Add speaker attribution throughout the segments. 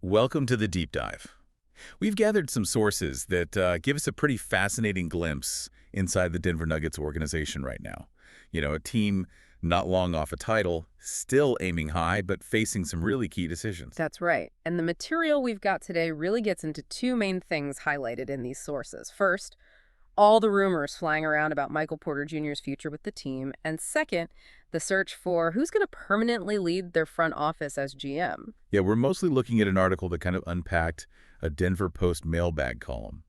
Speaker 1: Welcome to the deep dive. We've gathered some sources that give us a pretty fascinating glimpse inside the Denver Nuggets organization right now. A team not long off a title, still aiming high, but facing some really key decisions.
Speaker 2: That's right. And the material we've got today really gets into two main things highlighted in these sources. First, all the rumors flying around about Michael Porter Jr.'s future with the team. And second, the search for who's going to permanently lead their front office as GM.
Speaker 1: Yeah, we're mostly looking at an article that kind of unpacked a Denver Post mailbag column.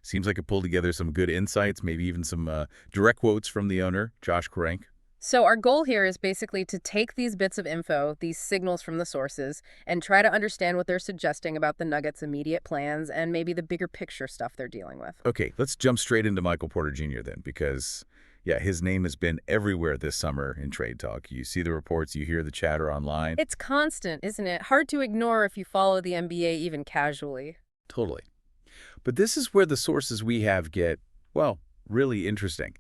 Speaker 1: Seems like it pulled together some good insights, maybe even some direct quotes from the owner, Josh Kroenke.
Speaker 2: So our goal here is basically to take these bits of info, these signals from the sources, and try to understand what they're suggesting about the Nuggets' immediate plans and maybe the bigger picture stuff they're dealing with.
Speaker 1: Okay, let's jump straight into Michael Porter Jr. then, because, yeah, his name has been everywhere this summer in trade talk. You see the reports, you hear the chatter online.
Speaker 2: It's constant, isn't it? Hard to ignore if you follow the NBA even casually.
Speaker 1: Totally. But this is where the sources we have get, well, really interesting.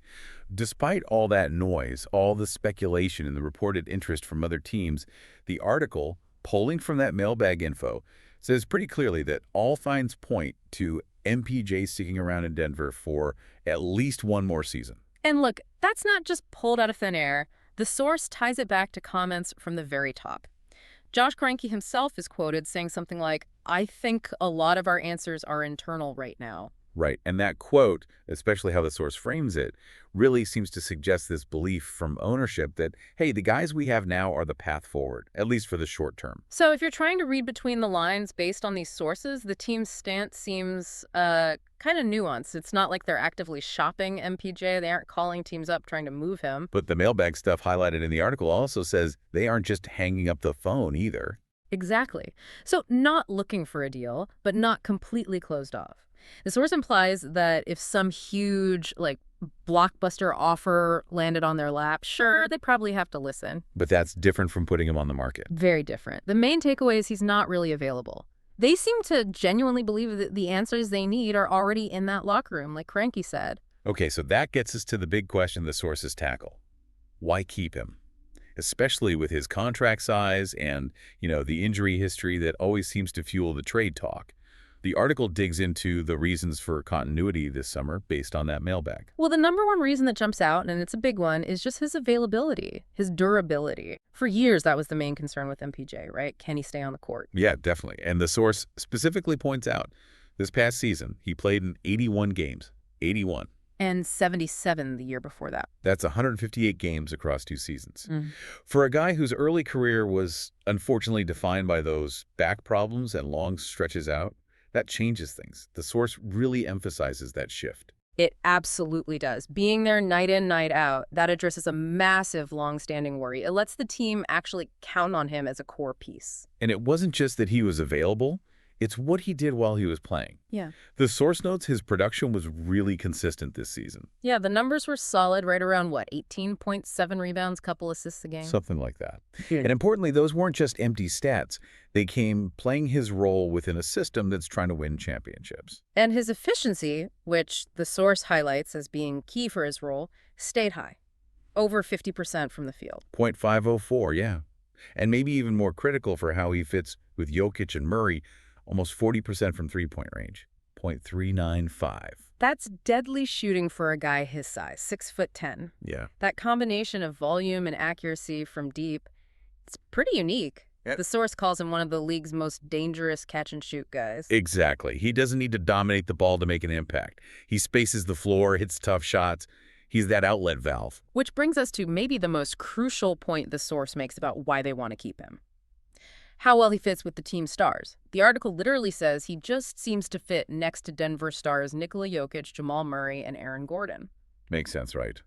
Speaker 1: Despite all that noise, all the speculation and the reported interest from other teams, the article, pulling from that mailbag info, says pretty clearly that all signs point to MPJ sticking around in Denver for at least one more season.
Speaker 2: And look, that's not just pulled out of thin air. The source ties it back to comments from the very top. Josh Kroenke himself is quoted saying something like, "I think a lot of our answers are internal right now."
Speaker 1: Right, and that quote, especially how the source frames it, really seems to suggest this belief from ownership that, hey, the guys we have now are the path forward, at least for the short term.
Speaker 2: So if you're trying to read between the lines based on these sources, the team's stance seems kind of nuanced. It's not like they're actively shopping MPJ. They aren't calling teams up trying to move him.
Speaker 1: But the mailbag stuff highlighted in the article also says they aren't just hanging up the phone either.
Speaker 2: Exactly. So not looking for a deal, but not completely closed off. The source implies that if some huge, blockbuster offer landed on their lap, sure, they'd probably have to listen.
Speaker 1: But that's different from putting him on the market.
Speaker 2: Very different. The main takeaway is he's not really available. They seem to genuinely believe that the answers they need are already in that locker room, like Kroenke said.
Speaker 1: Okay, so that gets us to the big question the sources tackle. Why keep him? Especially with his contract size and, the injury history that always seems to fuel the trade talk. The article digs into the reasons for continuity this summer based on that mailbag.
Speaker 2: Well, the number one reason that jumps out, and it's a big one, is just his availability, his durability. For years, that was the main concern with MPJ, right? Can he stay on the court?
Speaker 1: Yeah, definitely. And the source specifically points out this past season, he played in 81 games. 81.
Speaker 2: And 77 the year before that.
Speaker 1: That's 158 games across 2 seasons.
Speaker 2: Mm.
Speaker 1: For a guy whose early career was unfortunately defined by those back problems and long stretches out, that changes things. The source really emphasizes that shift.
Speaker 2: It absolutely does. Being there night in, night out, that addresses a massive, long-standing worry. It lets the team actually count on him as a core piece.
Speaker 1: And it wasn't just that he was available. It's what he did while he was playing.
Speaker 2: Yeah.
Speaker 1: The source notes his production was really consistent this season.
Speaker 2: Yeah, the numbers were solid, right around, 18.7 rebounds, couple assists a game?
Speaker 1: Something like that. And importantly, those weren't just empty stats. They came playing his role within a system that's trying to win championships.
Speaker 2: And his efficiency, which the source highlights as being key for his role, stayed high. Over 50% from the field.
Speaker 1: .504, yeah. And maybe even more critical for how he fits with Jokic and Murray, almost 40% from three-point range, .395.
Speaker 2: That's deadly shooting for a guy his size, 6'10".
Speaker 1: Yeah.
Speaker 2: That combination of volume and accuracy from deep, it's pretty unique.
Speaker 1: Yep.
Speaker 2: The source calls him one of the league's most dangerous catch-and-shoot guys.
Speaker 1: Exactly. He doesn't need to dominate the ball to make an impact. He spaces the floor, hits tough shots. He's that outlet valve.
Speaker 2: Which brings us to maybe the most crucial point the source makes about why they want to keep him. How well he fits with the team's stars. The article literally says he just seems to fit next to Denver stars Nikola Jokic, Jamal Murray, and Aaron Gordon.
Speaker 1: Makes sense, right?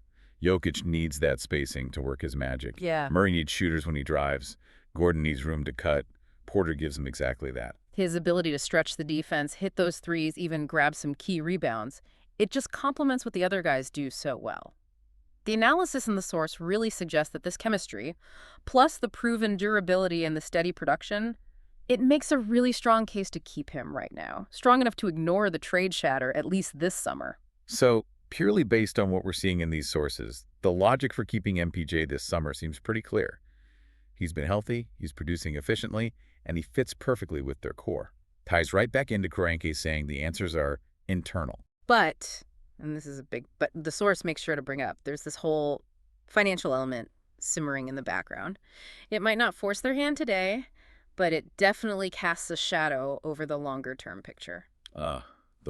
Speaker 1: Jokic needs that spacing to work his magic.
Speaker 2: Yeah.
Speaker 1: Murray needs shooters when he drives. Gordon needs room to cut. Porter gives him exactly that.
Speaker 2: His ability to stretch the defense, hit those threes, even grab some key rebounds, it just complements what the other guys do so well. The analysis in the source really suggests that this chemistry, plus the proven durability and the steady production, it makes a really strong case to keep him right now. Strong enough to ignore the trade chatter, at least this summer.
Speaker 1: So, purely based on what we're seeing in these sources, the logic for keeping MPJ this summer seems pretty clear. He's been healthy, he's producing efficiently, and he fits perfectly with their core. Ties right back into Kroenke saying the answers are internal.
Speaker 2: But, and this is a big, but the source makes sure to bring up, there's this whole financial element simmering in the background. It might not force their hand today, but it definitely casts a shadow over the longer term picture.
Speaker 1: The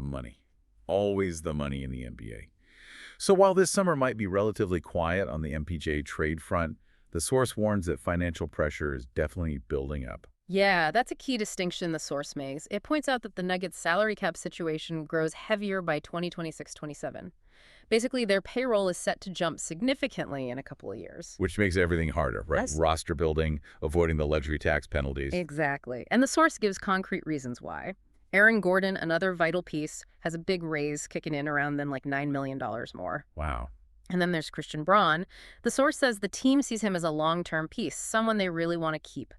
Speaker 1: money. Always the money in the NBA. So while this summer might be relatively quiet on the MPJ trade front, the source warns that financial pressure is definitely building up.
Speaker 2: Yeah, that's a key distinction the source makes. It points out that the Nuggets' salary cap situation grows heavier by 2026-27. Basically, their payroll is set to jump significantly in a couple of years.
Speaker 1: Which makes everything harder, right?
Speaker 2: Yes.
Speaker 1: Roster building, avoiding the luxury tax penalties.
Speaker 2: Exactly. And the source gives concrete reasons why. Aaron Gordon, another vital piece, has a big raise kicking in around then like $9 million more.
Speaker 1: Wow.
Speaker 2: And then there's Christian Braun. The source says the team sees him as a long-term piece, someone they really want to keep.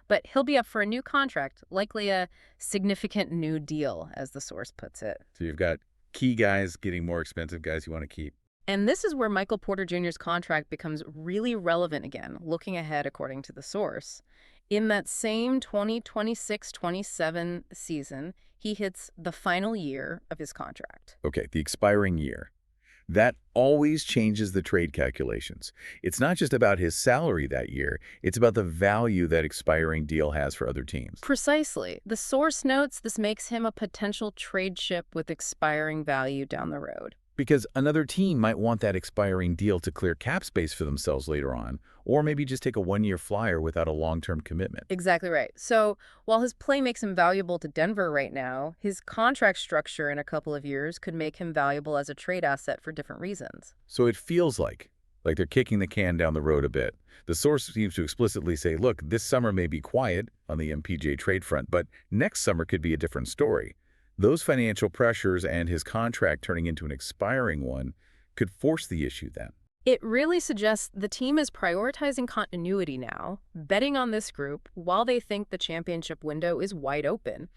Speaker 2: But he'll be up for a new contract, likely a significant new deal, as the source puts it.
Speaker 1: So you've got key guys getting more expensive guys you want to keep.
Speaker 2: And this is where Michael Porter Jr.'s contract becomes really relevant again, looking ahead according to the source. In that same 2026-27 season, he hits the final year of his contract.
Speaker 1: Okay, the expiring year. That always changes the trade calculations. It's not just about his salary that year, it's about the value that expiring deal has for other teams.
Speaker 2: Precisely. The source notes this makes him a potential trade chip with expiring value down the road.
Speaker 1: Because another team might want that expiring deal to clear cap space for themselves later on, or maybe just take a one-year flyer without a long-term commitment.
Speaker 2: Exactly right. So while his play makes him valuable to Denver right now, his contract structure in a couple of years could make him valuable as a trade asset for different reasons.
Speaker 1: So it feels like they're kicking the can down the road a bit. The source seems to explicitly say, look, this summer may be quiet on the MPJ trade front, but next summer could be a different story. Those financial pressures and his contract turning into an expiring one could force the issue then.
Speaker 2: It really suggests the team is prioritizing continuity now, betting on this group while they think the championship window is wide open.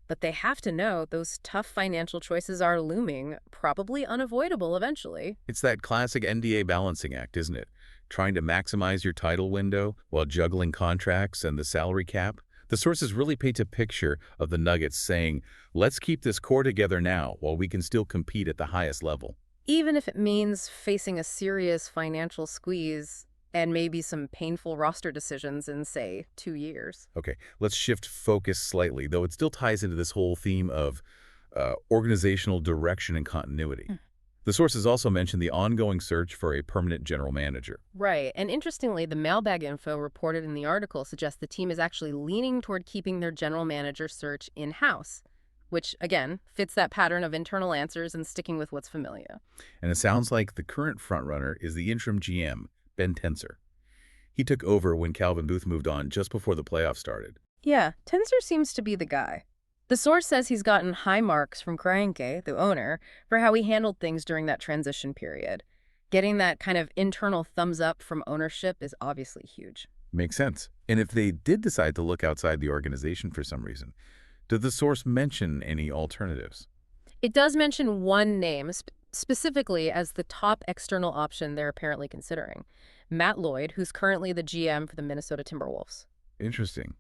Speaker 2: But they have to know those tough financial choices are looming, probably unavoidable eventually.
Speaker 1: It's that classic NBA balancing act, isn't it? Trying to maximize your title window while juggling contracts and the salary cap. The sources really paint a picture of the Nuggets saying, let's keep this core together now while we can still compete at the highest level.
Speaker 2: Even if it means facing a serious financial squeeze and maybe some painful roster decisions in, say, 2 years.
Speaker 1: Okay, let's shift focus slightly, though it still ties into this whole theme of organizational direction and continuity. The sources also mentioned the ongoing search for a permanent general manager.
Speaker 2: Right, and interestingly, the mailbag info reported in the article suggests the team is actually leaning toward keeping their general manager search in-house, which, again, fits that pattern of internal answers and sticking with what's familiar.
Speaker 1: And it sounds like the current frontrunner is the interim GM, Ben Tenser. He took over when Calvin Booth moved on just before the playoffs started.
Speaker 2: Yeah, Tenser seems to be the guy. The source says he's gotten high marks from Kroenke, the owner, for how he handled things during that transition period. Getting that kind of internal thumbs up from ownership is obviously huge.
Speaker 1: Makes sense. And if they did decide to look outside the organization for some reason, did the source mention any alternatives?
Speaker 2: It does mention one name, specifically as the top external option they're apparently considering. Matt Lloyd, who's currently the GM for the Minnesota Timberwolves.
Speaker 1: Interesting.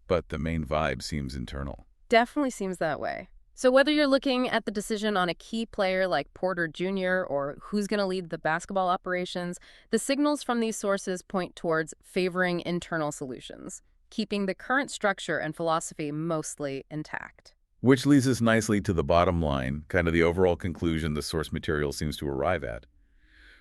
Speaker 1: But the main vibe seems internal.
Speaker 2: Definitely seems that way. So whether you're looking at the decision on a key player like Porter Jr. or who's going to lead the basketball operations, the signals from these sources point towards favoring internal solutions, keeping the current structure and philosophy mostly intact.
Speaker 1: Which leads us nicely to the bottom line, kind of the overall conclusion the source material seems to arrive at.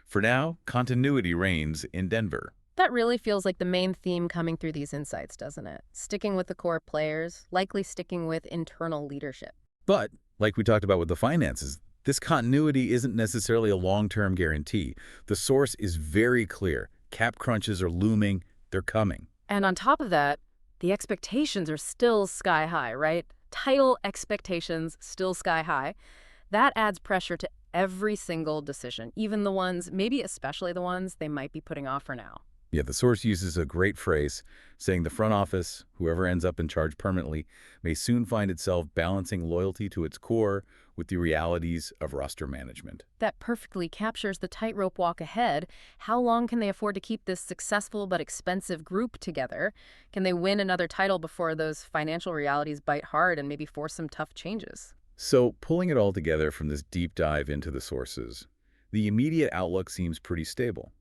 Speaker 1: For now, continuity reigns in Denver.
Speaker 2: That really feels like the main theme coming through these insights, doesn't it? Sticking with the core players, likely sticking with internal leadership.
Speaker 1: But, like we talked about with the finances, this continuity isn't necessarily a long-term guarantee. The source is very clear. Cap crunches are looming. They're coming.
Speaker 2: And on top of that, the expectations are still sky high, right? Title expectations still sky high. That adds pressure to every single decision, even the ones, maybe especially the ones they might be putting off for now.
Speaker 1: Yeah, the source uses a great phrase saying the front office, whoever ends up in charge permanently, may soon find itself balancing loyalty to its core with the realities of roster management.
Speaker 2: That perfectly captures the tightrope walk ahead. How long can they afford to keep this successful but expensive group together? Can they win another title before those financial realities bite hard and maybe force some tough changes?
Speaker 1: So, pulling it all together from this deep dive into the sources, the immediate outlook seems pretty stable.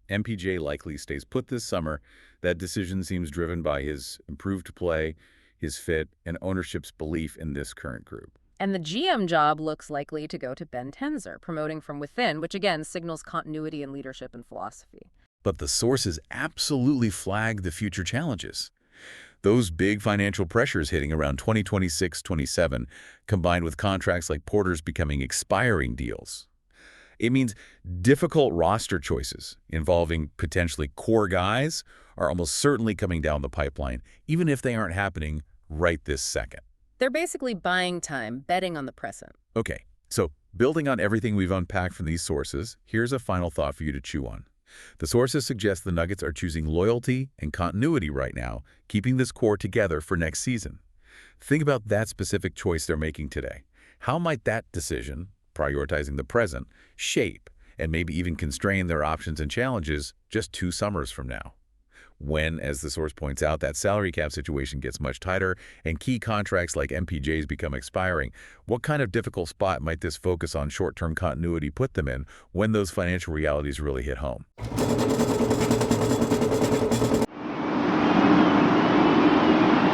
Speaker 1: MPJ likely stays put this summer. That decision seems driven by his improved play, his fit, and ownership's belief in this current group.
Speaker 2: And the GM job looks likely to go to Ben Tenzer, promoting from within, which again signals continuity in leadership and philosophy.
Speaker 1: But the sources absolutely flag the future challenges. Those big financial pressures hitting around 2026-27, combined with contracts like Porter's becoming expiring deals. It means difficult roster choices involving potentially core guys are almost certainly coming down the pipeline, even if they aren't happening right this second.
Speaker 2: They're basically buying time, betting on the present.
Speaker 1: Okay, so building on everything we've unpacked from these sources, here's a final thought for you to chew on. The sources suggest the Nuggets are choosing loyalty and continuity right now, keeping this core together for next season. Think about that specific choice they're making today. How might that decision, prioritizing the present, shape and maybe even constrain their options and challenges just 2 summers from now? When, as the source points out, that salary cap situation gets much tighter and key contracts like MPJ's become expiring, what kind of difficult spot might this focus on short-term continuity put them in when those financial realities really hit home?